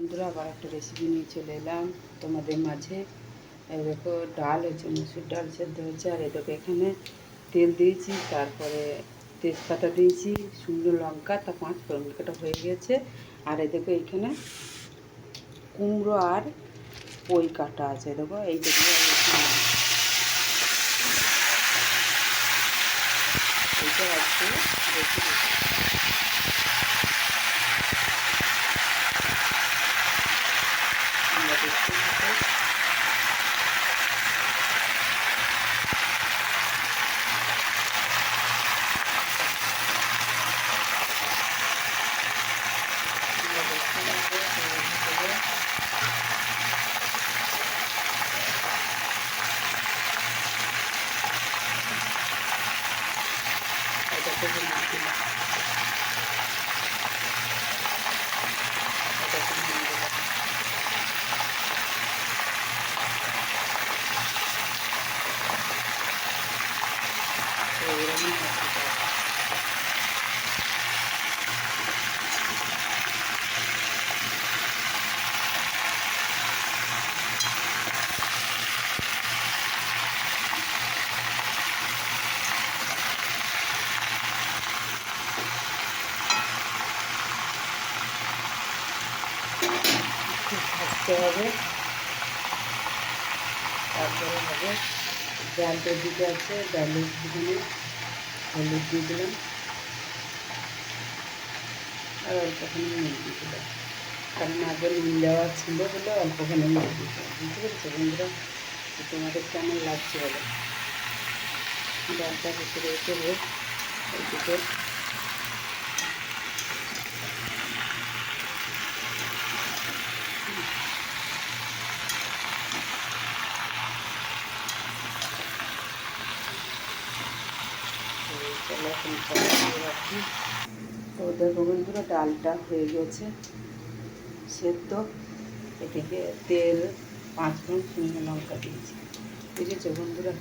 বন্ধুরা আবার একটা রেসিপি নিয়ে চলে এলাম তোমাদের মাঝে। এই দেখো ডাল হচ্ছে, মুসুর ডাল সেদ্ধ হচ্ছে। আর এই দেখো এখানে তেল দিয়েছি, তারপরে তেজপাতা দিয়েছি, শুকনো লঙ্কা, তা 5 ফোড়নটা হয়ে গেছে। আর এই দেখো এইখানে কুমড়ো আর পই কাটা আছে। দেখো এই দেখো এইটা আছে দেখি। আমরা দেখতে থাকো। ভাজতে হবে, তারপরে হবে ডালটা দিতে আছে। ডালের দিকে হলুদ দিয়ে দিলাম আর অল্পখানি নুন দিয়ে দিলাম, কারণ আগে নুন দেওয়া ছিল বলে অল্পখানি নুন দিয়ে দিলাম। বুঝতে পেরেছো বন্ধুরা? তোমাদের কেমন লাগছে বলো। ডালটা ভিতরে রেখে এইদিকে রাখি। তো দেখো বন্ধুরা ডালটা হয়ে গেছে সেদ্ধ। এদিকে তেল, 5 ফোড়ন, শুকনো লঙ্কা দিয়েছি। বুঝেছো বন্ধুরা?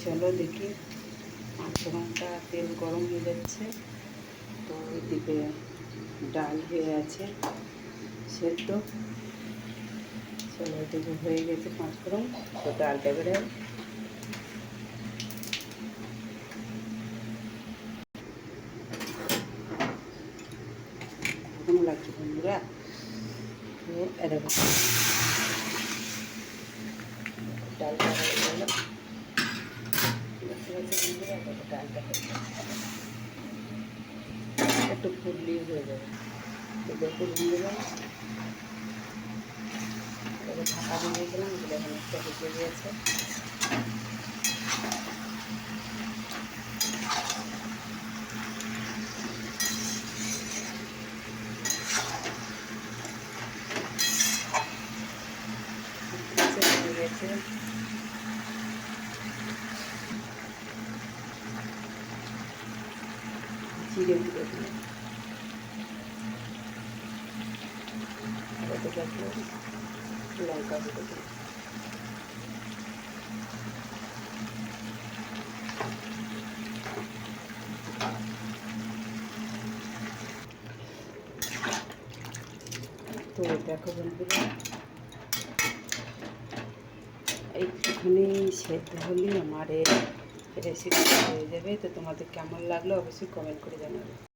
চলো দেখি 5 ফোড়নটা, তেল গরম হয়ে যাচ্ছে। তো এদিকে ডাল হয়ে আছে সেদ্ধ। চলো এদিকে হয়ে গেছে 5 ফোড়ন। তো ডালটা এবারে কেমন লাগছে বন্ধুরা? তো এরকম ডালটা হয়ে গেল। বন্ধুরা ডালটা একটু ফুটলি হয়ে যাবে। তো দেখো বন্ধুরা ঢাকা দিয়ে দিয়েছিলাম, এগুলো এখন একটা ভেজে দিয়েছে। জিরে দিয়ে দিলাম, লঙ্কা দিয়ে দিলাম। তো দেখো বন্ধুরা একটুখানি সেদ্ধ হলেই আমার রেসিপি হয়ে যাবে। তো তোমাদের কেমন লাগলো অবশ্যই কমেন্ট করে জানাবে।